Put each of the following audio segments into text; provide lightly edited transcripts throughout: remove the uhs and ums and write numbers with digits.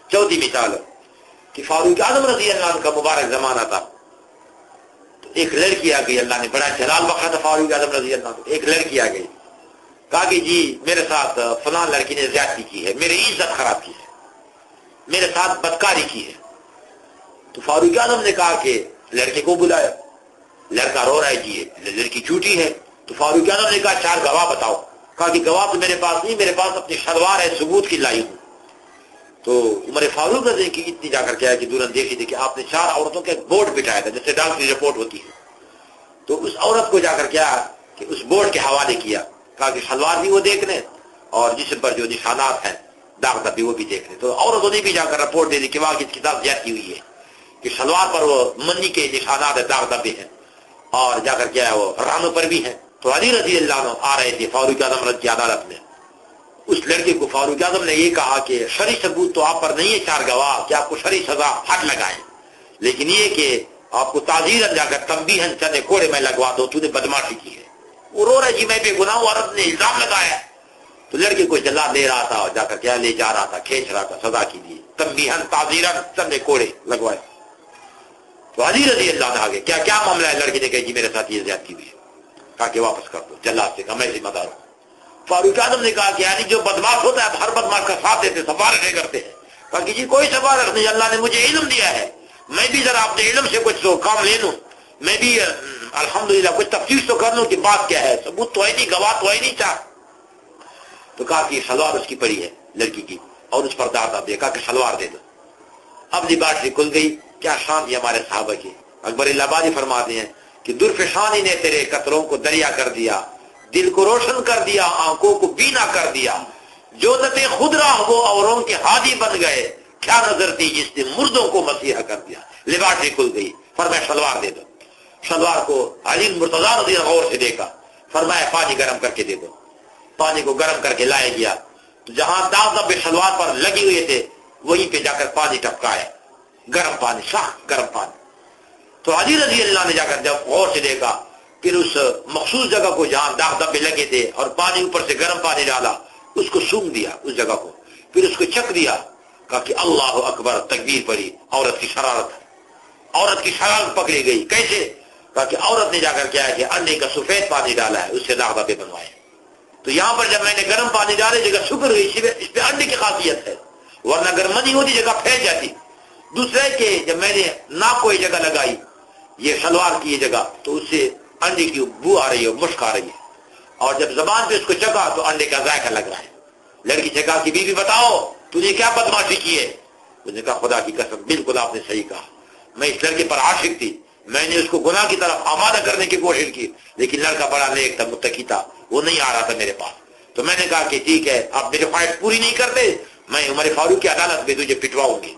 چوتھی مثال کہ فاروق اعظم رضی اللہ عنہ کا مبارک زمانہ تھا، تو ایک لڑکی آ گئی، اللہ نے بڑا جلال بخشا تھا فاروق اعظم رضی اللہ عنہ، ایک لڑکی آ گئی، کہا کہ جی میرے ساتھ فلاں لڑکی نے زیادتی کی ہے، میری عزت خراب کی ہے، میرے ساتھ بدکاری کی ہے۔ تو فاروق اعظم نے کہا کہ لڑکے کو بلایا، لڑکا رو رہا ہے جی لڑکی جھوٹی ہے۔ تو فاروق اعظم نے کہا 4 گواہ بتاؤ۔ کہا کہ گواہ تو میرے پاس نہیں، میرے پاس اپنی شلوار ہے، ثبوت کی لائی ہوں۔ تو عمر فاروق رضی کی اتنی جا کر کیا ہے کہ دورن دیکھی تھی کہ آپ نے 4 عورتوں کا ایک بورڈ بٹھایا تھا، جس سے ڈاکٹری رپورٹ ہوتی ہے۔ تو اس عورت کو جا کر کیا کہ اس بورڈ کے حوالے کیا، کہا کہ شلوار بھی وہ دیکھ لیں اور جسم پر جو نشانات ہیں داغ دبے وہ بھی دیکھ لیں۔ تو عورتوں نے بھی جا کر رپورٹ دے دی کہ واقعی اس کے ساتھ زیادتی ہوئی ہے، کہ شلوار پر وہ منی کے نشانات ہے، داغ دبے ہیں، اور جا کر کیا ہے وہ رانوں پر بھی ہیں۔ تو علی رضی اللہ عنہ آ رہے تھے فاروق اعظم رضی کی عدالت میں۔ اس لڑکے کو فاروق اعظم نے یہ کہا کہ شرعی ثبوت تو آپ پر نہیں ہے 4 گواہ کہ آپ کو شرعی سزا حد لگائیں، لیکن یہ کہ آپ کو تعزیرا جا کر تنبیہن چنے کوڑے میں لگوا دو، تو نے بدماشی کی ہے۔ وہ رو رہا جی میں بے گناہ ہوں، عورت نے الزام لگایا۔ تو لڑکے کو جلا دے رہا تھا اور جا کر کیا لے جا رہا تھا، کھینچ رہا تھا سزا کے لیے، تنبیہن تعزیرا چنے کوڑے لگوائے۔ تو علی رضی اللہ عنہ آگے کیا معاملہ ہے؟ لڑکے نے کہا جی میرے ساتھ یہ زیادتی ہوئی ہے۔ کہا کہ واپس کر دو۔ جلاد سے کہا میں ذمہ دار ہوں۔ فاروق اعظم نے کہا کہ یعنی جو بدماش ہوتا ہے ہر بدماش کا ساتھ دیتے، سفارشیں کرتے ہیں۔ کہا کہ جی کوئی سفارش نہیں، اللہ نے مجھے علم دیا ہے، میں بھی ذرا اپنے علم سے کچھ کام لے لوں، میں بھی الحمدللہ کچھ تفتیش تو کر لوں کہ بات کیا ہے، ثبوت تو ہے نہیں، گواہ تو ہے نہیں 4۔ تو کہا کہ شلوار اس کی پڑی ہے لڑکی کی اور اس پر داغ دب دیا، کہا کہ شلوار دے دو۔ اب لباس کھل گئی۔ کیا شان تھی ہمارے صحابہ کی۔ اکبر الہٰبادی فرماتے ہیں کہ درفشانی نے تیرے قطروں کو دریا کر دیا، دل کو روشن کر دیا، آنکھوں کو بینا کر دیا، جو نتے خود راہ وہ اوروں کے ہادی بن گئے، کیا نظر تھی جس نے مردوں کو مسیحا کر دیا۔ لباس کھل گئی، فرمایا شلوار دے دو۔ شلوار کو علی مرتضیٰ رضی اللہ غور سے دیکھا، فرمایا پانی گرم کر کے دے دو۔ پانی کو گرم کر کے لایا گیا، تو جہاں داغ دبے شلوار پر لگے ہوئے تھے وہیں پہ جا کر پانی ٹپکایا، گرم پانی، سخت گرم پانی۔ تو علی رضی اللہ نے جا کر جب غور سے دیکھا، پھر اس مخصوص جگہ کو جہاں داغ دبے لگے تھے اور پانی اوپر سے گرم پانی ڈالا، اس کو سونگ دیا اس جگہ کو، پھر اس کو چک دیا، کہا کہ اللہ اکبر، تکبیر پڑی۔ عورت کی شرارت پکڑی گئی۔ کیسے؟ کہا کہ عورت نے جا کر کیا ہے کہ انڈے کا سفید پانی ڈالا ہے، اس سے داغ دبے بنوائے۔ تو یہاں پر جب میں نے گرم پانی ڈالے جگہ شکر ہوئی، اس پہ انڈے کی خاصیت ہے، ورنہ اگر منی ہوتی جگہ پھیل جاتی۔ دوسرے کہ جب میں نے ناک کو یہ جگہ لگائی، یہ شلوار کی یہ جگہ، تو اس سے انڈے کی بو آ رہی ہے، مشک آ رہی ہے، اور جب زبان پہ اس کو چکا تو انڈے کا ذائقہ لگ رہا ہے۔ لڑکی سے کہا کہ بیوی بتاؤ تو نے کیا بدماشی کی ہے؟ اس نے کہا خدا کی قسم بالکل آپ نے صحیح کہا، میں اس لڑکے پر عاشق تھی، میں نے اس کو گناہ کی طرف آمادہ کرنے کی کوشش کی، لیکن لڑکا بڑا نیک تھا، متقی تھا، وہ نہیں آ رہا تھا میرے پاس۔ تو میں نے کہا کہ ٹھیک ہے، آپ میری خواہش پوری نہیں کرتے، میں عمر فاروق کی عدالت میں تجھے پٹواؤں گی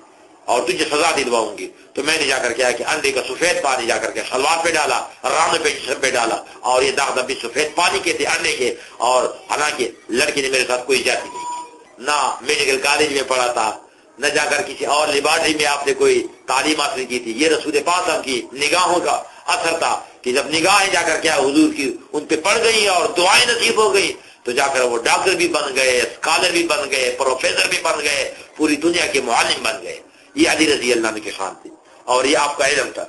اور تجھے سزا دلواؤں گی۔ تو میں نے جا کر کیا کہ انڈے کا سفید پانی جا کر کے شلوار پہ ڈالا، ران پہ جسم پہ ڈالا، اور یہ داغ دبے سفید پانی کے تھے انڈے کے، اور حالانکہ لڑکی نے میرے ساتھ کوئی زیادتی نہیں کی، نہ میڈیکل کالج میں پڑھا تھا، نہ جا کر کسی اور لیبارٹری میں آپ نے کوئی تعلیم حاصل کی تھی، یہ رسول پاک صاحب کی نگاہوں کا اثر تھا کہ جب نگاہیں جا کر کیا حضور کی ان پہ پڑ گئی اور دعائیں نصیب ہو گئی، تو جا کر وہ ڈاکٹر بھی بن گئے، اسکالر بھی بن گئے، پروفیسر بھی بن گئے، پوری دنیا کے معلم بن گئے۔ یہ علی رضی اللہ عنہ کی شان تھی اور یہ آپ کا علم تھا۔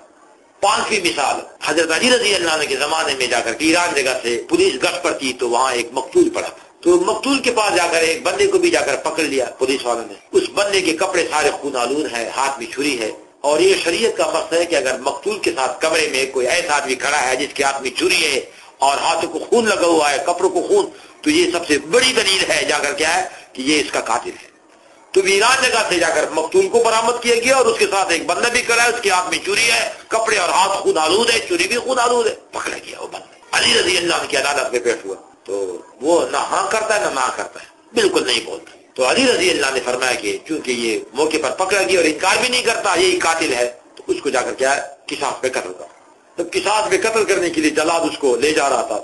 5ویں مثال، حضرت علی رضی اللہ عنہ کے زمانے میں جا کر ایران جگہ سے پولیس گشت پر تھی، تو وہاں ایک مقتول پڑا تھا، تو مقتول کے پاس جا کر ایک بندے کو بھی جا کر پکڑ لیا پولیس والوں نے۔ اس بندے کے کپڑے سارے خون آلود ہیں، ہاتھ میں چھری ہے، اور یہ شریعت کا مسئلہ ہے کہ اگر مقتول کے ساتھ کمرے میں کوئی ایسا آدمی کھڑا ہے جس کے ہاتھ میں چھری ہے اور ہاتھوں کو خون لگا ہوا ہے، کپڑوں کو خون، تو یہ سب سے بڑی دلیل ہے جا کر کیا ہے کہ یہ اس کا قاتل ہے۔ تو ویران جگہ سے جا کر مقتول کو برآمد کیا گیا، اور اس کے ساتھ ایک بندہ بھی کھڑا ہے، اس کے ہاتھ میں چھری ہے، کپڑے اور ہاتھ خون آلود ہے، چھری بھی خون آلود ہے، پکڑا گیا وہ بندہ۔ علی رضی اللہ عنہ کی عدالت میں پیش ہوا، تو وہ نہ ہاں کرتا ہے نہ کرتا ہے، بالکل نہیں بولتا۔ تو علی رضی اللہ نے فرمایا کہ چونکہ یہ موقع پر پکڑا گیا اور انکار بھی نہیں کرتا یہی قاتل ہے، تو اس کو جا کر کیا ہے قصاص پہ قتل کر۔ تو قصاص پہ قتل کرنے کے لیے جلاد اس کو لے جا رہا تھا،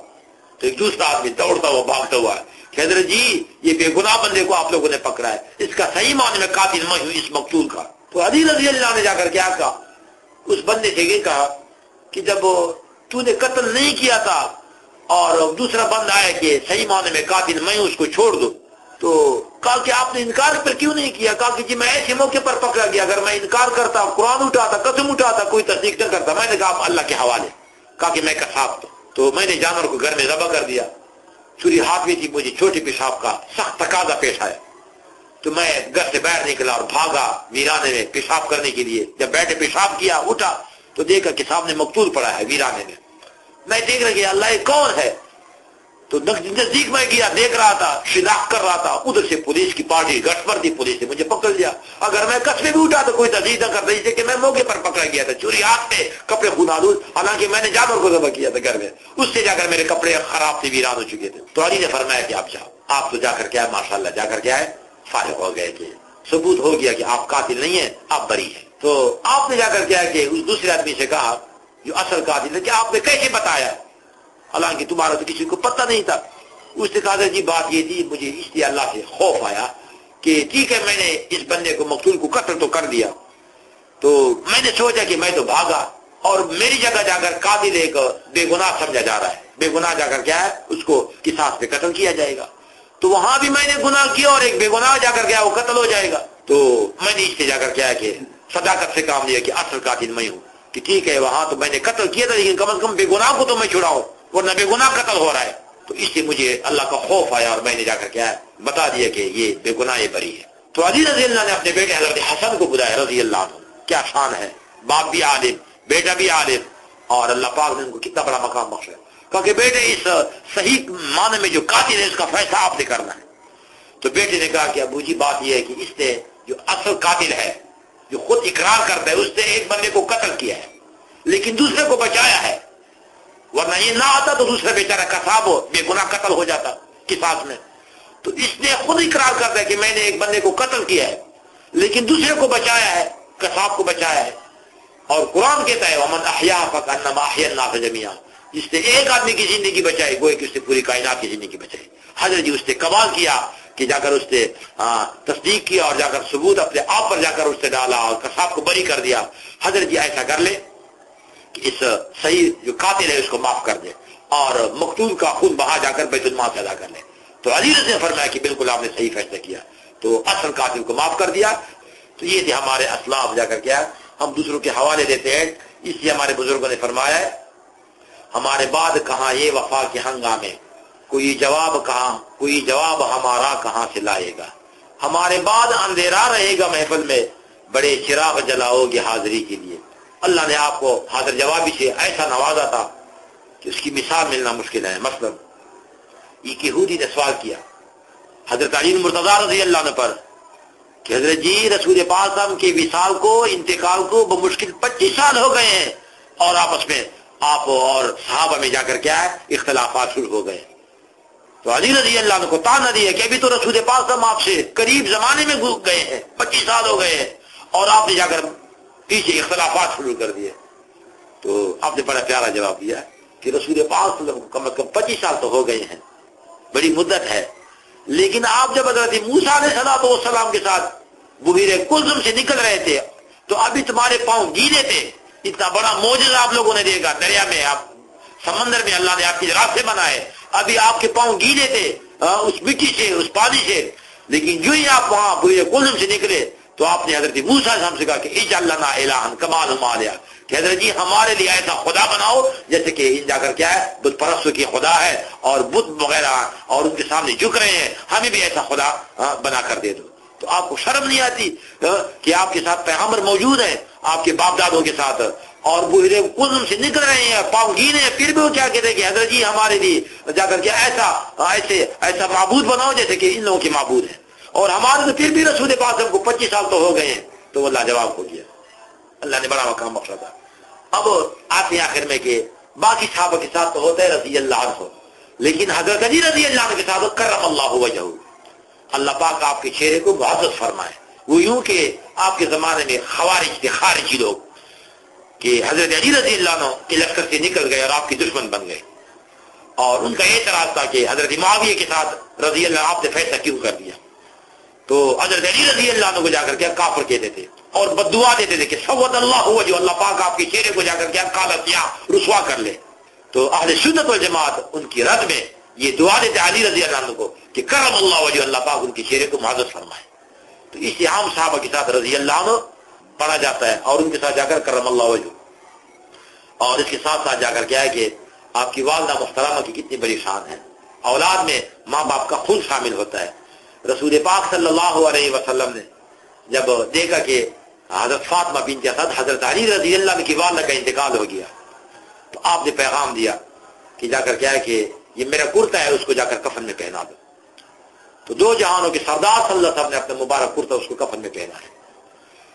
تو ایک دوسرا آدمی دوڑتا ہوا بھاگتا ہوا ہے، حضرت جی یہ بے گناہ بندے کو آپ لوگوں نے پکڑا ہے، اس کا صحیح معنی میں قاتل میں ہوں اس مقتول کا۔ تو علی رضی اللہ نے جا کر کیا کہا، اس بندے سے یہ کہا کہ جب تو نے قتل نہیں کیا تھا اور دوسرا بندہ ہے کہ صحیح معنی میں قاتل میں ہوں، اس کو چھوڑ دو۔ تو کہا کہ آپ نے انکار پر کیوں نہیں کیا؟ کہا کہ جی میں ایسے موقع پر پکڑا گیا، اگر میں انکار کرتا، قرآن اٹھاتا، قسم اٹھاتا، کوئی تصدیق نہ کرتا۔ میں نے کہا اللہ کے حوالے۔ کہا کہ میں قصاب تو میں نے جانور کو گھر میں ذبح کر دیا، چھری ہاتھ میں تھی، مجھے چھوٹے پیشاب کا سخت تقاضا پیش آیا تو میں گھر سے باہر نکلا اور بھاگا ویرانے میں پیشاب کرنے کے لیے۔ جب بیٹھے پیشاب کیا، اٹھا تو دیکھا کہ سامنے مقتول پڑا ہے ویرانے میں۔ میں دیکھ رہا گیا اللہ یہ کون ہے، تو نزدیک میں گیا، دیکھ رہا تھا، شناخت کر رہا تھا۔ ادھر سے پولیس کی پارٹی گشت پر تھی، پولیس نے مجھے پکڑ لیا۔ اگر میں قصبے بھی اٹھا تو کوئی تصدیق نہ کرتا، جیسے کہ میں موقع پر پکڑا گیا تھا، چوری ہاتھ میں، کپڑے خونالود، حالانکہ میں نے جانور کو ذبح کیا تھا گھر میں۔ اس سے جا کر میرے کپڑے خراب تھے، ویران ہو چکے تھے۔ تو علی نے فرمایا کہ آپ جاؤ۔ آپ تو جا کر کیا ہے ماشاءاللہ، جا کر کیا ہے فارغ ہو گئے کہ ثبوت ہو گیا کہ آپ قاتل نہیں ہیں، آپ بری ہیں۔ تو آپ نے جا کر کیا ہے کہ اس دوسرے آدمی سے کہا جو اصل قاتل ہے کہ آپ نے کیسے بتایا، حالانکہ تمہارا تو کسی کو پتہ نہیں تھا۔ اس نے کہا جی بات یہ تھی، مجھے اس لیے اللہ سے خوف آیا کہ ٹھیک ہے میں نے اس بندے کو مقتول کو قتل تو کر دیا، تو میں نے سوچا کہ میں تو بھاگا اور میری جگہ جا کر قاتل ایک بے گناہ سمجھا جا رہا ہے، بے گناہ جا کر کیا ہے اس کو قصاص پہ قتل کیا جائے گا، تو وہاں بھی میں نے گناہ کیا اور ایک بے گناہ جا کر کیا وہ قتل ہو جائے گا۔ تو میں نے اس سے جا کر کیا ہے کہ صداقت سے کام لیا کہ اصل قاتل میں ہوں، کہ ٹھیک ہے وہاں تو میں نے قتل کیا تھا لیکن کم از کم بے گناہ کو تو میں چھڑاؤں، ورنہ بے گناہ قتل ہو رہا ہے۔ تو اس سے مجھے اللہ کا خوف آیا اور میں نے جا کر کیا ہے بتا دیا کہ یہ بے گناہ یہ بری ہے۔ تو علی رضی اللہ نے اپنے بیٹے حضرت حسن کو بلایا رضی اللہ عنہ، کیا شان ہے، باپ بھی عالم، بیٹا بھی عالم، اور اللہ پاک نے ان کو کتنا بڑا مقام بخشا، کیونکہ بیٹے اس صحیح معنی میں جو قاتل ہے اس کا فیصلہ آپ نے کرنا ہے۔ تو بیٹے نے کہا کہ ابو جی بات یہ ہے کہ اس نے جو اصل قاتل ہے، جو خود اقرار کرتا ہے، اس نے ایک بندے کو قتل کیا ہے لیکن دوسرے کو بچایا ہے، ورنہ یہ نہ آتا تو دوسرا بیچارہ قصاب ہو بے گناہ قتل ہو جاتا قصاص میں۔ تو اس نے خود اقرار کرتا ہے کہ میں نے ایک بندے کو قتل کیا ہے لیکن دوسرے کو بچایا ہے، قصاب کو بچایا ہے۔ اور قرآن کہتا ہے ومن احیاء فکانما احیا الناس جميعا، جس نے ایک آدمی کی زندگی بچائی گویا کہ اس نے پوری کائنات کی زندگی بچائی۔ حضرت جی اس نے کمال کیا کہ جا کر اس نے تصدیق کیا اور جا کر ثبوت اپنے آپ پر جا کر اس نے ڈالا اور قصاب کو بری کر دیا۔ حضرت جی ایسا کر لے کہ اس صحیح جو قاتل ہے اس کو معاف کر دے اور مقتول کا خون بہا جا کر بیت المال سے ادا کر لے۔ تو علی رضی نے فرمایا کہ بالکل آپ نے صحیح فیصلہ کیا، تو اصل قاتل کو معاف کر دیا۔ تو یہ تھے ہمارے اسلاف، جا کر کیا ہم دوسروں کے حوالے دیتے ہیں، اس لیے ہمارے بزرگوں نے فرمایا ہے ہمارے بعد کہاں یہ وفا کے ہنگامے، کوئی جواب ہمارا کہاں سے لائے گا، ہمارے بعد اندھیرا رہے گا محفل میں، بڑے چراغ جلاؤ گے حاضری کے لیے۔ اللہ نے آپ کو حاضر جوابی سے ایسا نوازا تھا کہ اس کی مثال ملنا مشکل ہے۔ مثلا ایک یہودی نے سوال کیا حضرت علی مرتضیٰ رضی اللہ عنہ پر کہ حضرت جی رسول پاک صاحب کے وصال کو، انتقال کو بمشکل 25 سال ہو گئے ہیں اور آپس میں آپ اور صحابہ میں جا کر کیا ہے اختلافات شروع ہو گئے۔ تو علی رضی اللہ عنہ کو تانا دیا کہ ابھی تو رسول پاک صاحب آپ سے قریب زمانے میں گئے ہیں، 25 سال ہو گئے ہیں اور آپ نے جا کر پیچھے اختلافات شروع کر دیے۔ تو آپ نے بڑا پیارا جواب دیا کہ رسول پاک صلی اللہ علیہ وسلم کو کم از کم 25 سال تو ہو گئے ہیں، بڑی مدت ہے، لیکن آپ جب حضرت موسیٰ علیہ السلام کے ساتھ بحیرہ کلثم سے نکل رہے تھے تو ابھی تمہارے پاؤں گیلے تھے، اتنا بڑا معجزہ آپ لوگوں نے دیکھا، دریا میں، آپ سمندر میں اللہ نے آپ کی راستے بنائے، ابھی آپ کے پاؤں گیلے تھے اس مٹی سے، اس پانی سے، لیکن جو ہی آپ وہاں بحیرہ کلثم سے نکلے تو آپ نے حضرت موسیٰ علیہ السلام سے کہا کہ اجعل لنا الہا کما لهم آلہہ، کہ حضرت جی ہمارے لیے ایسا خدا بناؤ جیسے کہ ان جا کر کیا ہے بت پرستوں کی خدا ہے اور بت وغیرہ اور ان کے سامنے جھک رہے ہیں، ہمیں بھی ایسا خدا بنا کر دے دو۔ تو آپ کو شرم نہیں آتی کہ آپ کے ساتھ پیغمبر موجود ہیں، آپ کے باپ دادوں کے ساتھ، اور بحیرہ کلثم سے نکل رہے ہیں، پاؤں گیلے ہیں، پھر بھی وہ کیا کہتے ہیں کہ حضرت جی ہمارے لیے جا کر کیا ایسا معبود بناؤ جیسے کہ ان لوگوں کے معبود ہیں، اور ہمارے تو پھر بھی رسول پاک ہم کو 25 سال تو ہو گئے ہیں۔ تو اللہ جواب ہو گیا، اللہ نے بڑا مقام بخشا تھا۔ اب آتے ہیں آخر میں کہ باقی صحابہ کے ساتھ تو ہوتا ہے رضی اللہ عنہ، لیکن حضرت علی رضی اللہ عنہ کے ساتھ کرم اللہ وجہہ، اللہ پاک آپ کے چہرے کو معزز فرمائے۔ وہ یوں کہ آپ کے زمانے میں خوارج تھے، خارجی لوگ، کہ حضرت علی رضی اللہ عنہ کے لشکر سے نکل گئے اور آپ کے دشمن بن گئے، اور ان کا اعتراض تھا کہ حضرت معاویہ کے ساتھ رضی اللہ عنہ آپ نے فیصلہ کیوں کر دیا۔ تو حضرت علی رضی اللہ عنہ کو جا کر کیا کافر کہتے تھے اور بددعا دیتے تھے کہ سود اللہ وجہ، اللہ پاک آپ کے چہرے کو جا کر کیا کالا کیا رسوا کر لے۔ تو اہل سنت والجماعت ان کی رد میں یہ دعا دیتے علی رضی اللہ عنہ کو کہ کرم اللہ وجہ، اللہ پاک ان کے چہرے کو معزز فرمائے. تو اسی عام صحابہ کے ساتھ رضی اللہ عنہ پڑھا جاتا ہے اور ان کے ساتھ جا کر کرم اللہ وجہ. اور اس کے ساتھ ساتھ جا کر کیا ہے کہ آپ کی والدہ محترمہ کی کتنی بڑی شان ہے. اولاد میں ماں باپ کا خون شامل ہوتا ہے. رسول پاک صلی اللہ علیہ وسلم نے جب دیکھا کہ حضرت فاطمہ بنت اسد حضرت علی رضی اللہ عنہ کی والدہ کا انتقال ہو گیا، تو آپ نے پیغام دیا کہ جا کر کیا ہے کہ یہ میرا کرتا ہے، اس کو جا کر کفن میں پہنا دو. تو دو جہانوں کے سردار صلی اللہ علیہ وسلم نے اپنا مبارک کرتا اس کو کفن میں پہنا ہے.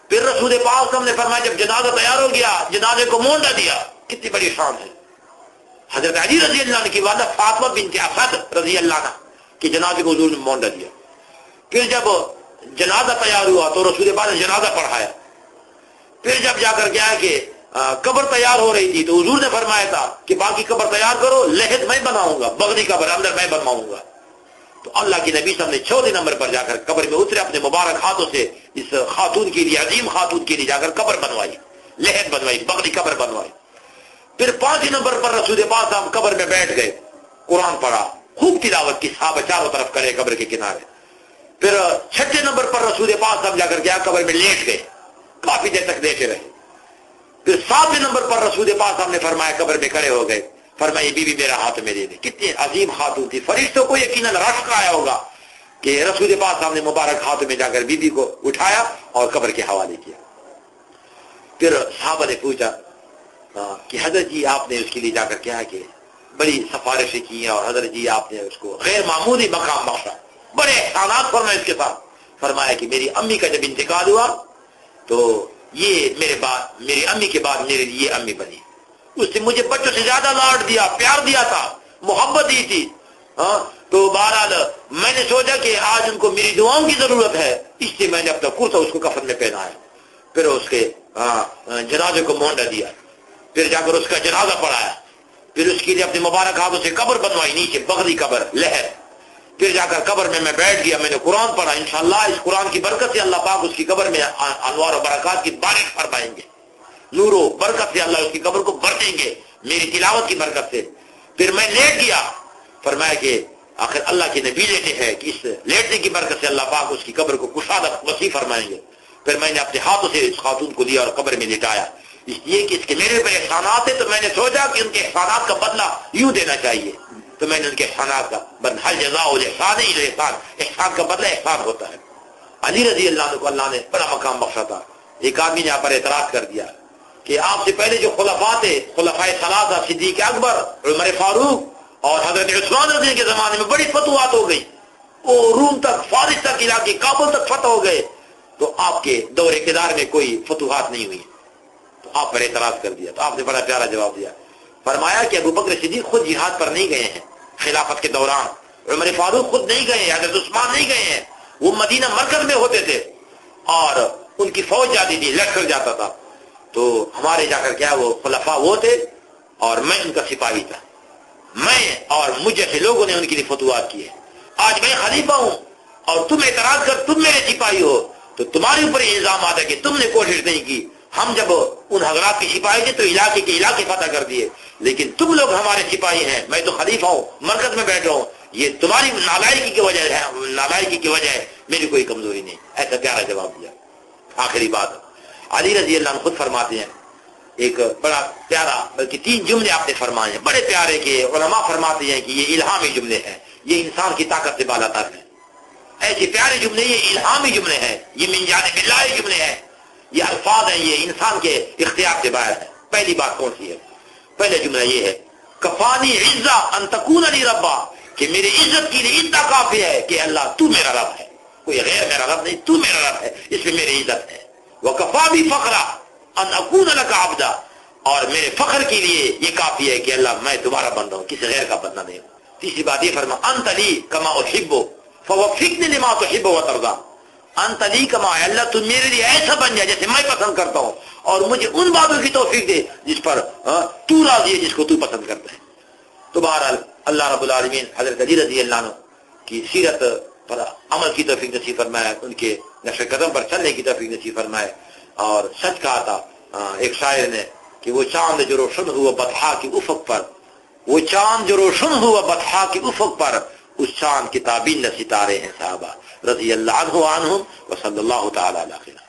پھر رسول پاک صلی اللہ علیہ وسلم نے فرمایا جب جنازہ تیار ہو گیا، جنازے کو مونڈا دیا. کتنی بڑی شان ہے. حضرت علی رضی اللہ عنہ کی والدہ فاطمہ بنت اسد رضی اللہ عنہ کی جنازے کو حضور نے مونڈا دیا. پھر جب جنازہ تیار ہوا تو رسول پاک نے جنازہ پڑھایا. پھر جب جا کر کیا ہے کہ قبر تیار ہو رہی تھی تو حضور نے فرمایا تھا کہ باقی قبر تیار کرو، لحد میں بناؤں گا، بغلی قبر اندر میں بنواؤں گا. تو اللہ کے نبی صلی اللہ علیہ وسلم نے 14 نمبر پر جا کر قبر میں اترے، اپنے مبارک ہاتھوں سے اس خاتون کے لیے، عظیم خاتون کے لیے جا کر قبر بنوائی، لحد بنوائی، بغلی قبر بنوائی. پھر 5 نمبر پر رسول پاک صاحب قبر میں بیٹھ گئے، قرآن پڑھا، خوب تلاوت کی، صحابہ چاروں طرف کرے قبر کے کنارے. پھر 6 نمبر پر رسول پاک صاحب جا کر کیا قبر میں لیٹ گئے، کافی دیر تک لیٹے رہے. پھر 7 نمبر پر رسول پاک صاحب نے فرمایا قبر میں کھڑے ہو گئے، فرمایا بی بی میرا ہاتھ میں دے دے. کتنی عظیم خاتون تھی. فرشتوں کو یقیناً رشک آیا ہوگا کہ رسول پاک صاحب نے مبارک ہاتھ میں جا کر بی بی کو اٹھایا اور قبر کے حوالے کیا. پھر صحابہ نے پوچھا کہ حضرت جی آپ نے اس کے لیے جا کر کیا ہے کہ بڑی سفارشیں کی ہیں اور حضرت جی آپ نے اس کو غیر معمولی مقام بخشا، بڑے احسانات فرمائے اس کے ساتھ. فرمایا کہ میری امی کا جب انتقال ہوا تو یہ میری امی کے بعد میرے لیے امی بنی. اس نے مجھے بچوں سے زیادہ لاڈ دیا، پیار دیا تھا، محبت دی تھی. تو بہرحال میں نے سوچا کہ آج ان کو میری دعاؤں کی ضرورت ہے، اس لیے میں نے اپنا کرتا اس کو کفن میں پہنایا. پھر اس کے جنازے کو مونڈا دیا. پھر جا کر اس کا جنازہ پڑھایا. پھر اس کے لیے اپنے مبارک ہاتھوں سے قبر بنوائی، نیچے بغلی قبر، لہر. پھر جا کر قبر میں بیٹھ گیا، میں نے قرآن پڑھا. انشاءاللہ اس قرآن کی برکت سے اللہ پاک اس کی قبر میں انوار و برکات کی بارش فرمائیں گے، نور و برکت سے اللہ اس کی قبر کو بھر دیں گے میری تلاوت کی برکت سے. پھر میں لیٹ گیا، فرمایا کہ آخر اللہ کے نبی لیٹے ہیں کہ اس لیٹنے کی برکت سے اللہ پاک اس کی قبر کو کشادہ وسیع فرمائیں گے. پھر میں نے اپنے ہاتھوں سے اس خاتون کو لیا اور قبر میں لٹایا، اس لیے کہ اس کے میرے پر احسانات ہیں. تو میں نے سوچا کہ ان کے احسانات کا بدلہ یوں دینا چاہیے. تو میں نے ان کے احسانات کا ہر جزاء الاحسان الاحسان، احسان کا بدلہ احسان ہوتا ہے. علی رضی اللہ عنہ کو اللہ نے بڑا مقام بخشا تھا. ایک آدمی نے یہاں پر اعتراض کر دیا کہ آپ سے پہلے جو خلفاء تھے، خلفائے ثلاثہ، صدیق اکبر، عمر فاروق اور حضرت عثمان رضی اللہ کے زمانے میں بڑی فتوحات ہو گئی، وہ روم تک، فارس تک علاقے، کابل تک فتح ہو گئے، تو آپ کے دور اقتدار میں کوئی فتوحات نہیں ہوئی. تو آپ پر اعتراض کر دیا. تو آپ نے بڑا پیارا جواب دیا، فرمایا کہ ابو بکر صدیق خود جہاد پر نہیں گئے ہیں خلافت کے دوران، عمر فاروق خود نہیں گئے ہیں، حضرت عثمان نہیں گئے ہیں. وہ مدینہ مرکز میں ہوتے تھے اور ان کی فوج جاتی تھی، لشکر جاتا تھا. تو ہمارے جا کر کیا وہ خلفاء وہ تھے اور میں ان کا سپاہی تھا. میں اور مجھ جیسے لوگوں نے ان کے لیے فتوحات کی ہے. آج میں خلیفہ ہوں اور تم اعتراض کر تم میرے سپاہی ہو تو تمہارے اوپر یہ الزام آتا ہے کہ تم نے کوشش نہیں کی. ہم جب ان حضرات کے سپاہی تھے تو علاقے کے علاقے فتح کر دیے، لیکن تم لوگ ہمارے سپاہی ہیں، میں تو خلیفہ ہوں، مرکز میں بیٹھ رہا ہوں. یہ تمہاری نالائکی کی وجہ ہے، نالائکی کی وجہ ہے، میری کوئی کمزوری نہیں. ایسا پیارا جواب دیا. آخری بات علی رضی اللہ عنہ خود فرماتے ہیں، ایک بڑا پیارا، بلکہ 3 جملے آپ نے فرمائے ہیں بڑے پیارے، کہ علماء فرماتے ہیں کہ یہ الہامی جملے ہیں، یہ انسان کی طاقت سے بالا تر ہے. ایسے پیارے جملے، یہ الہامی جملے ہیں، یہ من جانب اللہ جملے ہیں، یہ الفاظ ہیں، یہ انسان کے اختیار سے باہر ہے. پہلی بات کون سی ہے؟ پہلا جملہ یہ ہے، کفانی عزا ان تکون لی ربا، کہ میری عزت کے لیے اتنا کافی ہے کہ اللہ تو میرا رب ہے، کوئی غیر میرا رب نہیں، تو میرا رب ہے، اس میں میری عزت ہے. وکفا بھی فخرا ان اکون لک عبدا، اور میرے فخر کے لیے یہ کافی ہے کہ اللہ میں تمہارا بندہ ہوں، کسی غیر کا بندہ نہیں ہوں. تیسری بات یہ فرما، انت لی کما احب فوفقنی لما تحب وترضى، انت لی کما، اللہ تو میرے لیے ایسا بن جائے جیسے میں پسند کرتا ہوں، اور مجھے ان باتوں کی توفیق دے جس پر تو راضی ہے، جس کو تو پسند کرتا ہے. تو بہرحال اللہ رب العالمین حضرت علی رضی اللہ عنہ کی سیرت پر عمل کی توفیق نصیب فرمائے، ان کے نقش قدم پر چلنے کی توفیق نصیب فرمائے. اور سچ کہا تھا ایک شاعر نے کہ وہ چاند جو روشن ہوا بطحا کی افق پر، وہ چاند جو روشن ہوا بطحا کے افق پر، اس چاند کی تعبیر ستارے ہیں صحابہ رضی اللہ عنہم وصلی اللہ تعالی علیہ